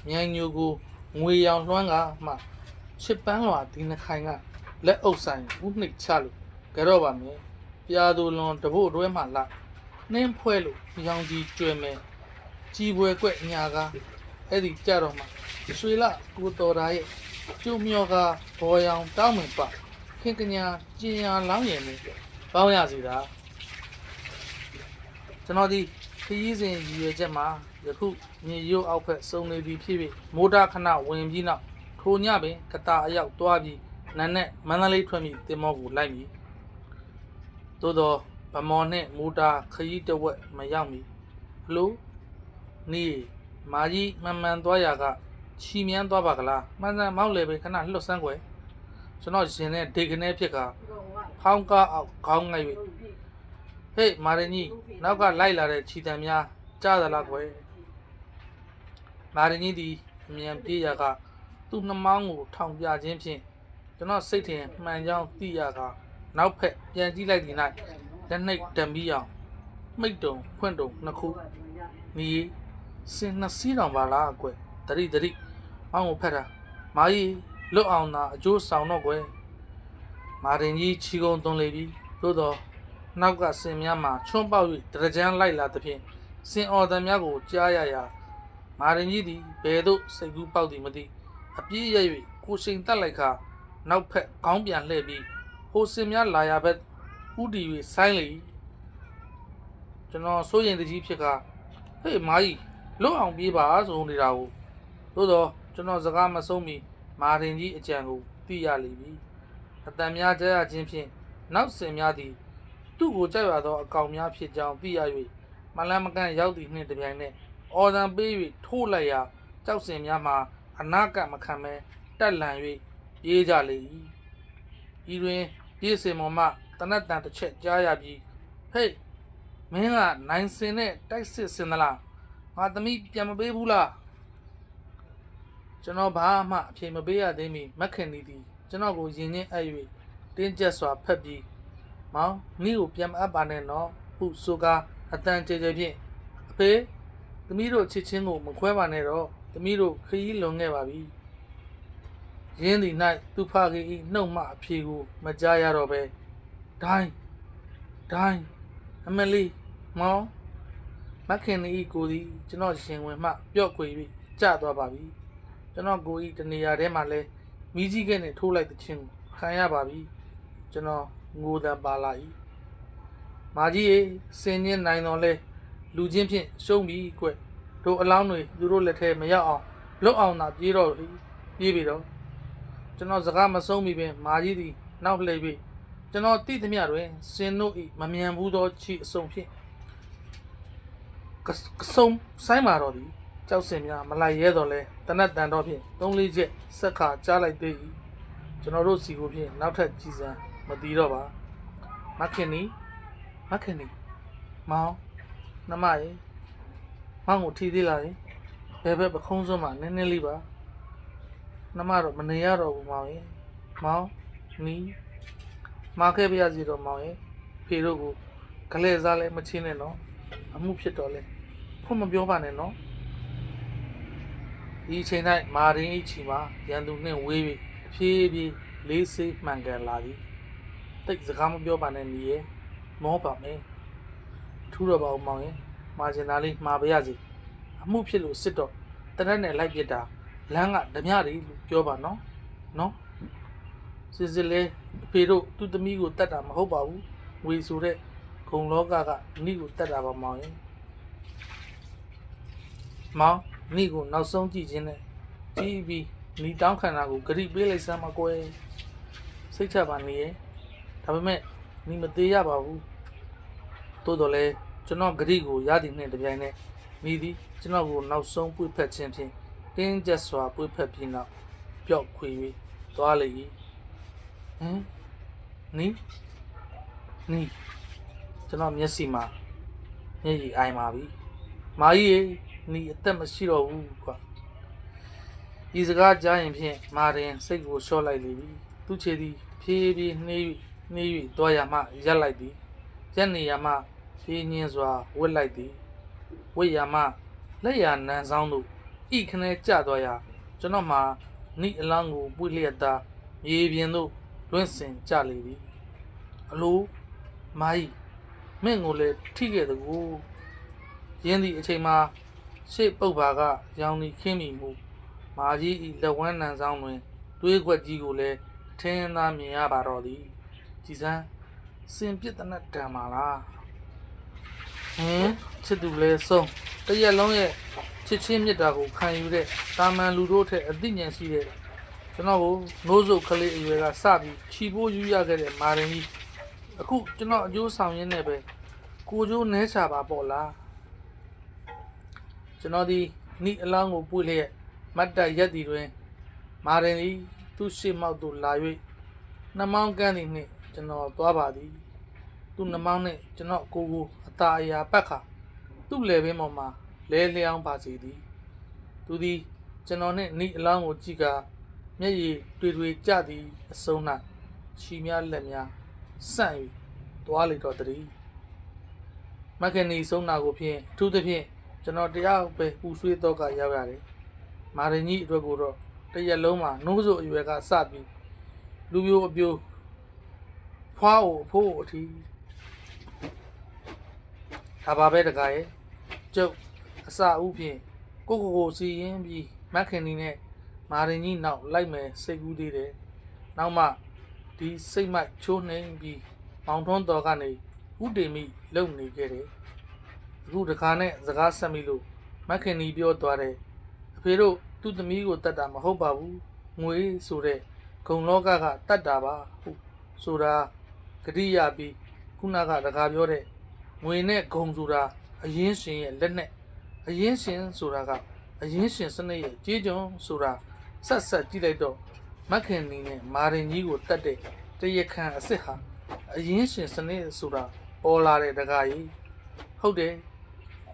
မြိုင်ညိုကိုငွေရောင်လွှမ်းကမှချစ်ပန်းလွာဒီနှခိုင်ကလက်အုပ်ဆိုင်ဦးနှိတ်ချလို့ကြတော့ပါမယ်ပြာသူလွန်တဖို့တွဲမှလာနှင်းဖွဲလို့ရောင်ကြီးကျွဲမယ်ကြီးပွဲကွက်ညာကားအဲ့ဒီကြတော့မှရွှေလှကိုတော်တာရဲ့ကျုံမြော်ကဘော်ရောင်တောင်းမင်ပခင်ကညာကျင်ရလောင်းရည်နဲ့ပေါင်းရစီတာကျွန်တော်ဒီခရီးစဉ်ရည်ရွယ်ချက်မှာယခုမြေရုပ်အောက်ဖက်စုံနေပြီဖြစ်ဖြစ်မိုးတာခဏဝင်ပြီးနောက်ထိုညပင်ကတာအရောက်သွားပြီးနန်းနဲ့မန္တလေးထွက်ပြီးတင်မောကိုလိုက်ပြီသို့တော့ဗမော်နဲ့မိုးတာခရီးတဝက်မရောက်မီဘလို့နေမာကြီးမှန်မှန်သွားရကချီမြန်းသွားပါကလားမှန်စံမောက်လေပဲခဏလှုပ်ဆန်းွယ်ကျွန်တော်ရှင်နဲ့ဒေကနေဖြစ်ကဖောင်းကားအောက်ခေါင်းငိုက်၍ဟေးမာရင်ကြီးနောက်ကလိုက်လာတဲ့ခြီတံများကြားသလားကွယ်မာရင်ကြီးဒီအမြန်ပြေးရကသူ့နှမောင်းကိုထောင်ပြခြင်းဖြင့်ကျွန်တော်စိတ်ထင်မှန်ကြောင်းသိရကနောက်ဖက်ပြန်ကြည့်လိုက်ဒီ၌လက်နှိပ်တံပြီးအောင်မိတ်တုံဖွင့်တုံနှစ်ခုနီးစင်နှစ်စီးတောင်ပါလားကွယ်တရိမောင်းကိုဖက်တာမာကြီးလွတ်အောင်သာအကျိုးဆောင်တော့ကွယ်မာရင်ကြီးချီကုံသွန်လေပြီသို့တော့နောက်ကစင်များမှာချွန်းပေါက်၍တရကြမ်းလိုက်လာသဖြင့်စင်အော်တံများကိုကြားရရာမာရင်ကြီးသည်ဘယ်သို့စိတ်ကူးပေါက်သည်မသိအပြေးရ၍ကိုရှိန်တက်လိုက်ခါနောက်ဖက်ခေါင်းပြန်လှည့်ပြီးဟိုစင်များလာရဘက်ဥတီ၍ဆိုင်းလေကျွန်တော်စိုးရင်တကြီးဖြစ်ကဟေးမာကြီးလွတ်အောင်ပြေးပါဆိုနေတာကိုသို့တော့ကျွန်တော်စကားမဆုံးမီမာရင်ကြီးအကြံကိုသိရလိမ့်မည်အတန်များကြားရခြင်းဖြင့်နောက်စင်များသည်သူ့ကိုကြိုက်ရသောအကောင်များဖြစ်ကြောင်းသိရ၍မလန်းမကန့်ရောက်သည့်နှင့်တပြိုင်နက်အော်တန်ပေး၍ထိုးလိုက်ရာကြောက်စင်များမှာအနာကမခံမဲတက်လန်၍ပြေးကြလေ၏ဤတွင်ပြေးစင်မော်မှတနတ်တန်တစ်ချက်ကြားရပြီးဟေးမင်းကနိုင်စင်နဲ့တိုက်စစ်စင်သလားငါသမီးပြန်မပေးဘူးလားကျွန်တော်ဘာမှအဖြေမပေးရသေးမီမက်ခင်နီသည်ကျွန်တော်ကိုယင်ချင်းအပ်၍တင်းကျပ်စွာဖက်ပြီးမောင်မိကိုပြန်မအပ်ပါနဲ့နော်ဟုဆိုကားအတန်ကြဲကြဲဖြင့်အဖေသမီးတို့ချစ်ချင်းကိုမခွဲပါနဲ့တော့သမီးတို့ခရီးလွန်ခဲ့ပါပြီရင်းသည်၌သူဖခင်၏နှုတ်မှအဖြေကိုမကြားရတော့ပဲဒိုင်းအမလီမောင်မခင်နီကိုသည်ကျွန်တော်ရှင်ဝင်မှပျော့ခွေ၍ကျသွားပါပြီကျွန်တော်ကိုဤတနေရာထဲမှာလဲမိကြီးကဲနဲ့ထိုးလိုက်တဲ့ချင်းခံရပါပြီကျွန်တော်ငိုတံပါလာ၏မာကြီးရေစင်ချင်းနိုင်တော်လဲလူချင်းဖြင့်ရှုံးပြီကွတို့အလောင်းတွေသူတို့လက်ထဲမရောက်အောင်လွတ်အောင်သာပြေးတော့ပြေးပြီတော့ကျွန်တော်စကားမဆုံးမီပင်မာကြီးသည်နောက်လှည့်ပြီးကျွန်တော်တိသမျှတွင်စင်တို့၏မမြန်ဘူးသောချီအစုံဖြင့်ကဆုံဆိုင်မာတော်သည်ကြောက်စင်များမလိုက်ရဲတော့လဲတနတ်တန်တော့ဖြင့်3-4ချက်ဆက်ခါကြားလိုက်သေး၏ကျွန်တော်တို့စီကိုဖြင့်နောက်ထပ်ကြည်စံမတီးတော့ပါမခင်နီမောင်နှမရေမောင်ကိုထီသေးလားဘယ်ဘက်ပခုံးစွန်းမှာနည်းနည်းလေးပါနှမတော့မနေရတော့ဘူးမောင်ရေမောင်နီးမာခဲ့ပြရစီတော့မောင်ရေဖေတို့ကိုကလဲစားလဲမချင်းနဲ့နော်အမှုဖြစ်တော့လဲဖွင့်မပြောပါနဲ့နော်ဒီချိန်၌မာရင်းဤချီမှာရန်သူနှင့်ဝေး၍အဖြည်းဖြည်းလေးစိမှန်ကန်လာသည်တိတ်စကားမပြောပါနဲ့နီးရဲ့မောပါမယ်ထူတော့ပါဦးမောင်ရဲ့မာကျင်သားလေးမှာပါရစီအမှုဖြစ်လို့စစ်တော့တရက်နဲ့လိုက်ပြစ်တာလမ်းကဓမြတွေလို့ပြောပါနော်စစ်စစ်လေးအဖေတို့သူ့သမီးကိုတတ်တာမဟုတ်ပါဘူးဝေဆိုတဲ့ဂုံလောကကနီးကိုတတ်တာပါမောင်ရဲ့မောင်နီးကိုနောက်ဆုံးကြည့်ခြင်းနဲ့ကြည့်ပြီးနီးတောင်းခံတာကိုဂရိပေးလိုက်စမ်းမကွယ်စိတ်ချပါနေရဲ့ဒါပေမဲ့နီးမသေးရပါဘူးတိုးတော်လဲကျွန်တော်ဂရိကိုရသည်နဲ့တပြိုင်နက်နီးသည်ကျွန်တော်ကိုနောက်ဆုံးပွေဖက်ခြင်းဖြင့်တင်းကျပ်စွာပွေဖက်ပြီးနောက်ပျောက်ခွေ၍သွားလေ၏နီးကျွန်တော်မျက်စိမှာမျက်ရည်အိုင်ပါပြီမာကြီးရေနီးအသက်မရှိတော့ဘူးကွာ ဤစကားကြားရင်ဖြင့်မာရင်စိတ်ကိုလျှော့လိုက်လေပြီသူချေသည်ဖြည်းဖြည်းနှေး၍တွားရမှရက်လိုက်သည်ရက်နေရမှဖြည်းညင်းစွာဝစ်လိုက်သည်ဝစ်ရမှလက်ရနန်းဆောင်သို့ဤခနဲကျသွားရာကျွန်တော်မှာနိအလောင်းကိုပွေလျက်သားမြေပြင်သို့လွင့်စင်ကြလေသည်အလိုမာကြီးမင်းကိုလည်းထိခဲ့တကူရင်းသည့်အချိန်မှာရှေ့ပုတ်ပါကရောင်နီခင်းမိမှုမာကြီးဤလက်ဝန်းနံဆောင်တွင်တွေးခွက်ကြီးကိုလည်းအထင်းသားမြင်ရပါတော့သည်ကြည်စမ်းစင်ပြစ်တနတ်တံပါလားဟင်ချစ်သူလဲဆုံးတရက်လုံးရဲ့ချစ်ချင်းမြတ်တာကိုခံယူတဲ့တာမန်လူတို့ထက်အသိဉာဏ်ရှိတဲ့ကျွန်တော်ကိုနိုးစုပ်ကလေးအရွယ်ကစပြီးချီပိုးယူရခဲ့တဲ့မာရင်ကြီးအခုကျွန်တော်အကျိုးဆောင်ရင်းနဲ့ပဲကိုကျိုးနဲချပါပေါ့လားကျွန်တော်ဒီနိအလောင်းကိုပွေလျက်မတ်တက်ရက်တီတွင်မာရင်သည်သူ့ရှေ့မောက်သို့လာ၍နှမောင်းကန်းသည်နှင့်ကျွန်တော်သွားပါသည်သူ့နှမောင်းနှင့်ကျွန်တော်ကိုအသာအရာပတ်ခါသူ့လေပင်ပေါ်မှာလဲလျောင်းပါစေသည်သူသည်ကျွန်တော်နှင့်နိအလောင်းကိုကြည့်ကာမျက်ရည်တွေကျသည်အစုံ၌ခြိများလက်များဆန့်၍သွားလေတော့တည်းမက္ခဏီဆုံးနာကိုဖြင့်အထူးသဖြင့်ကျွန်တော်တရားပဲပူဆွေးတော့ကရောက်ရတယ်မာရင်ကြီးအတွက်ကိုတော့တရက်လုံးမှာနိုးစို့အရွယ်ကစပြီးလူမျိုးအပြိုးဖွားကိုအဖိုးအထီးဒါပါပဲတကားရဲ့ကျုပ်အစအုပ်ဖြင့်ကိုစီရင်ပြီးမက္ခဏီနဲ့မာရင်ကြီးနောက်လိုက်မယ်စိတ်ကူးသေးတယ်နောက်မှဒီစိတ်မိုက်ချိုးနှိမ်ပြီးမောင်ထွန်းတော်ကနေဥတေမိလုံနေခဲ့တယ်အခုတခါနဲ့စကားဆက်မိလို့မက္ခဏီပြောသွားတယ်အဖေတို့သူ့သမီးကိုတတ်တာမဟုတ်ပါဘူးငွေဆိုတဲ့ဂုံလောကကတတ်တာပါဟုတ်ဆိုတာဂရိယာပြီးခုနကတကားပြောတဲ့ငွေနဲ့ဂုံဆိုတာအရင်ရှင်ရဲ့လက်နဲ့အရင်ရှင်ဆိုတာကအရင်ရှင်စနစ်ရဲ့ကြေးကျွန်ဆိုတာဆက်ကြည့်လိုက်တော့မက္ခဏီနဲ့မာရင်ကြီးကိုတတ်တဲ့တရခန်အစ်စ်ဟာအရင်ရှင်စနစ်ဆိုတာပေါ်လာတဲ့တကားကြီးဟုတ်တယ်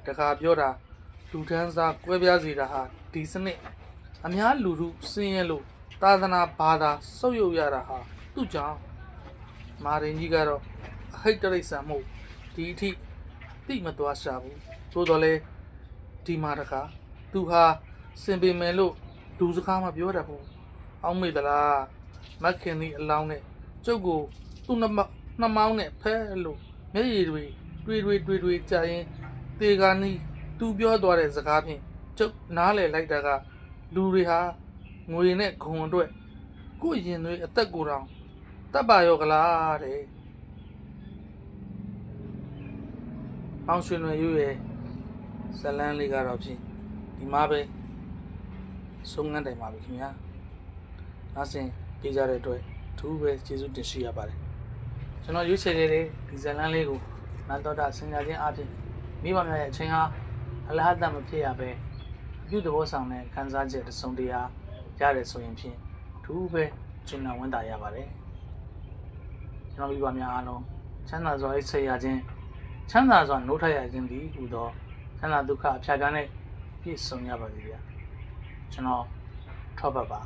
တကားပြောတာလူထမ်းစားကွဲပြားစေတာဟာဒီစနစ်အများလူထုစင်းရဲလို့သာသနာဘာသာဆုပ်ယုပ်ရတာဟာသူ့ကြောင့်မာရင်ကြီးကတော့အဟိတ်တရိษံမှုဒီအထိတိမသွားရှာဘူးသို့တော်လဲဒီမှာတခါသူဟာစင်ပေမယ်လို့လူစကားမပြောတတ်ဘူးအောင်းမေ့သလားမက္ခဏီအလောင်းနဲ့ကျုပ်ကိုသူ့နှမောင်းနဲ့ဖဲလို့မျက်ရည်တွေကြာရင်တေကာနီးသူပြောသွားတဲ့စကားဖြင့်ကျုပ်နားလည်လိုက်တာကလူတွေဟာငွေနဲ့ဂုံအတွက်ကိုယ့်ရင်တွေအသက်ကိုယ်တောင်တတ်ပါရောကလားတဲ့ပေါင်းရွှေလွယ်ရွရဲ့ဇလန်းလေးကတော့ဖြင့်ဒီမှာပဲဆုံးငန်းတိုင်ပါပြီခင်ဗျာနောက်စဉ်ပေးကြတဲ့အတွက်အထူးပဲကျေးဇူးတင်ရှိရပါတယ်ကျွန်တော်ရွေးချယ်ခဲ့တဲ့ဒီဇလန်းလေးကိုနာတော်တာဆင်ညာခြင်းအပြင်မိဘများရဲ့အချိန်ဟာအလဟတ်မဖြစ်ရပဲအပြုသဘောဆောင်တဲ့ခံစားချက်တစ်စုံတရာရတယ်ဆိုရင်ဖြင့်အထူးပဲကျဉ်းဝန်တာရပါတယ်ကျွန်တော်မိဘများအားလုံးချမ်းသာစွာအိပ်ဆက်ရခြင်းချမ်းသာစွာနိုးထရခြင်းသည်ဟူသောချမ်းသာဒုက္ခအဖြာကန်းနဲ့ပြည့်စုံရပါစေဗျာကျွန်တော်ထောက်ပါ